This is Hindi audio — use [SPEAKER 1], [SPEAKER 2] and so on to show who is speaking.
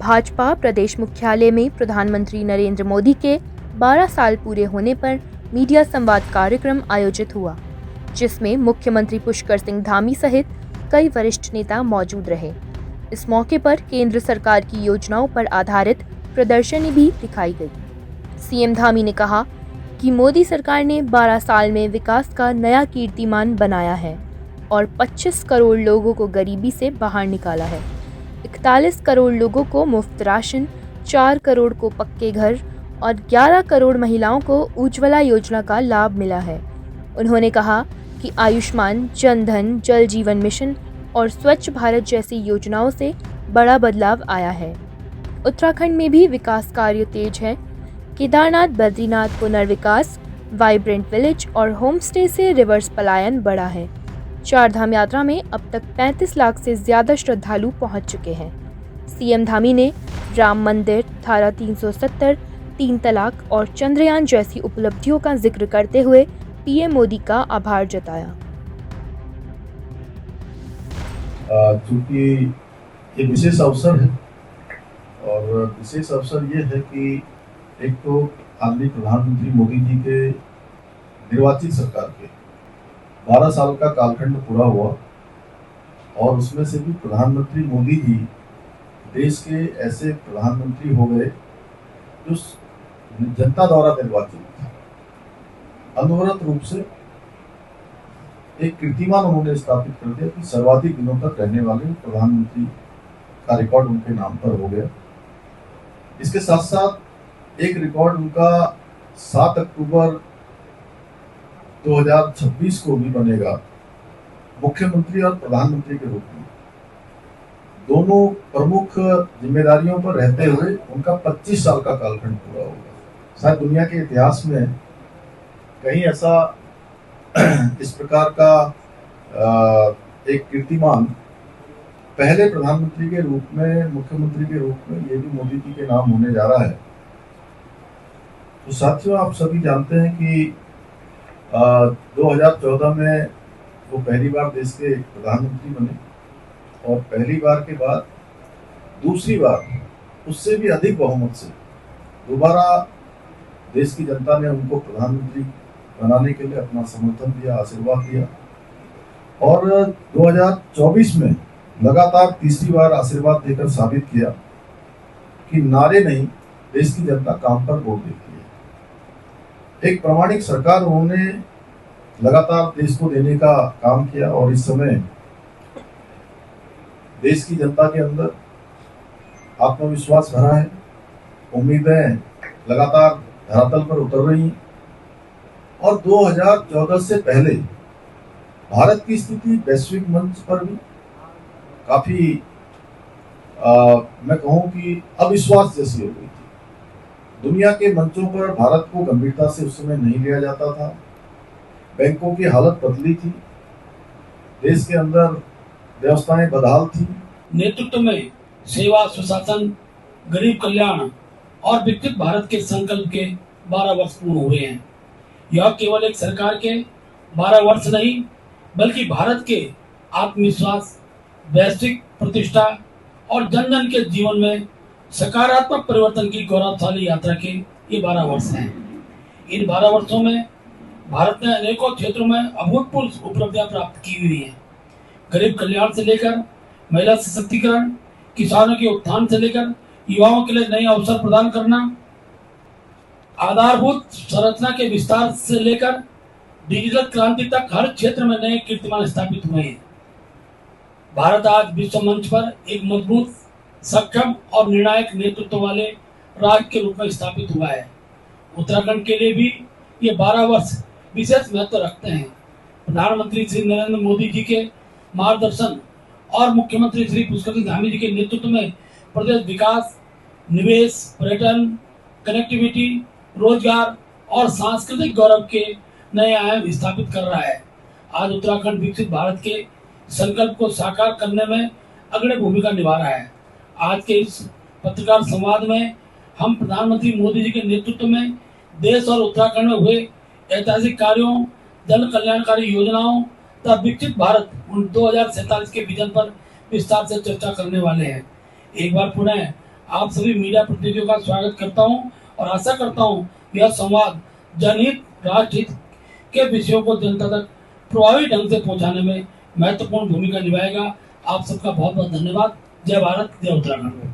[SPEAKER 1] भाजपा प्रदेश मुख्यालय में प्रधानमंत्री नरेंद्र मोदी के 12 साल पूरे होने पर मीडिया संवाद कार्यक्रम आयोजित हुआ, जिसमें मुख्यमंत्री पुष्कर सिंह धामी सहित कई वरिष्ठ नेता मौजूद रहे। इस मौके पर केंद्र सरकार की योजनाओं पर आधारित प्रदर्शनी भी दिखाई गई। सीएम धामी ने कहा कि मोदी सरकार ने 12 साल में विकास का नया कीर्तिमान बनाया है और 25 करोड़ लोगों को गरीबी से बाहर निकाला है। 41 करोड़ लोगों को मुफ्त राशन, 4 करोड़ को पक्के घर और 11 करोड़ महिलाओं को उज्ज्वला योजना का लाभ मिला है। उन्होंने कहा कि आयुष्मान, जन धन, जल जीवन मिशन और स्वच्छ भारत जैसी योजनाओं से बड़ा बदलाव आया है। उत्तराखंड में भी विकास कार्य तेज है। केदारनाथ, बद्रीनाथ पुनर्विकास, वाइब्रेंट विलेज और होम स्टे से रिवर्स पलायन बढ़ा है। चारधाम यात्रा में अब तक 35 लाख से ज्यादा श्रद्धालु पहुंच चुके हैं। सीएम धामी ने राम मंदिर, धारा 370, 3 तलाक और चंद्रयान जैसी उपलब्धियों का जिक्र करते हुए पीएम मोदी का आभार जताया।
[SPEAKER 2] चूंकि ये विशेष अवसर है और विशेष अवसर ये है कि एक तो आदरणीय प्रधानमंत्री मोदी जी के निर्वाचित सरकार के 12 साल का कालखंड पूरा हुआ और उसमें से भी प्रधानमंत्री मोदी जी देश के ऐसे प्रधानमंत्री हो गए जो जनता द्वारा निर्वाचित थे। अनवरत रूप से एक कीर्तिमान उन्होंने स्थापित कर दिया कि सर्वाधिक दिनों तक रहने वाले प्रधानमंत्री का रिकॉर्ड उनके नाम पर हो गया। इसके साथ साथ एक रिकॉर्ड उनका 7 अक्टूबर 2026 को भी बनेगा, मुख्यमंत्री और प्रधानमंत्री के रूप में दोनों प्रमुख जिम्मेदारियों पर रहते हुए उनका 25 साल का कालखंड पूरा होगा। शायद दुनिया के इतिहास में कहीं ऐसा इस प्रकार का एक कीर्तिमान पहले प्रधानमंत्री के रूप में, मुख्यमंत्री के रूप में ये भी मोदी जी के नाम होने जा रहा है। तो साथियों, आप सभी जानते हैं कि 2014 में वो पहली बार देश के प्रधानमंत्री बने और पहली बार के बाद दूसरी बार उससे भी अधिक बहुमत से दोबारा देश की जनता ने उनको प्रधानमंत्री बनाने के लिए अपना समर्थन दिया, आशीर्वाद दिया और 2024 में लगातार तीसरी बार आशीर्वाद देकर साबित किया कि नारे नहीं, देश की जनता काम पर वोट देती है। एक प्रामाणिक सरकार उन्होंने लगातार देश को देने का काम किया और इस समय देश की जनता के अंदर आत्मविश्वास भरा है। उम्मीदें लगातार धरातल पर उतर रही हैं और 2014 से पहले भारत की स्थिति वैश्विक मंच पर भी काफी मैं कहूं कि अविश्वास जैसी हो गई थी। दुनिया के मंचों पर भारत को गंभीरता से उस समय नहीं लिया जाता था। बैंकों की हालत बदली थी, देश के अंदर व्यवस्थाएं बदहाल थी।
[SPEAKER 3] नेतृत्व में सेवा, सुशासन, गरीब कल्याण और विकसित भारत के संकल्प के 12 वर्ष पूर्ण हुए हैं। यह केवल एक सरकार के 12 वर्ष नहीं, बल्कि भारत के आत्मविश्वास, वैश्विक प्रतिष्ठा और जन जन के जीवन में सकारात्मक परिवर्तन की गौरवशाली यात्रा के ये 12 वर्ष हैं। इन 12 वर्षों में भारत ने अनेकों क्षेत्रों में अभूतपूर्व उपलब्धियां प्राप्त की हुई हैं। गरीब कल्याण से लेकर महिला सशक्तिकरण, किसानों के उत्थान से लेकर युवाओं के लिए नए अवसर प्रदान करना, आधारभूत संरचना के विस्तार से लेकर डिजिटल क्रांति तक हर क्षेत्र में नए कीर्तिमान स्थापित हुए हैं। भारत आज विश्व मंच पर एक मजबूत, सक्षम और निर्णायक नेतृत्व वाले राज्य के रूप में स्थापित हुआ है। उत्तराखंड के लिए भी ये 12 वर्ष विशेष महत्व रखते हैं। प्रधानमंत्री श्री नरेंद्र मोदी जी के मार्गदर्शन और मुख्यमंत्री श्री पुष्कर सिंह धामी जी के नेतृत्व में प्रदेश विकास, निवेश, पर्यटन, कनेक्टिविटी, रोजगार और सांस्कृतिक गौरव के नए आयाम स्थापित कर रहा है। आज उत्तराखंड विकसित भारत के संकल्प को साकार करने में अग्रणी भूमिका निभा रहा है। आज के इस पत्रकार संवाद में हम प्रधानमंत्री मोदी जी के नेतृत्व में देश और उत्तराखंड में हुए ऐतिहासिक कार्यों, जन कल्याणकारी योजनाओं तथा विकसित भारत 2047 के विजन पर विस्तार से चर्चा करने वाले हैं। एक बार पुनः आप सभी मीडिया प्रतिनिधियों का स्वागत करता हूं और आशा करता हूं कि यह संवाद जनहित राष्ट्रहित के विषयों को जनता तक प्रभावी ढंग से पहुंचाने में महत्वपूर्ण भूमिका निभाएगा। आप सबका बहुत बहुत धन्यवाद। जय भारत, जय उत्तराखंड।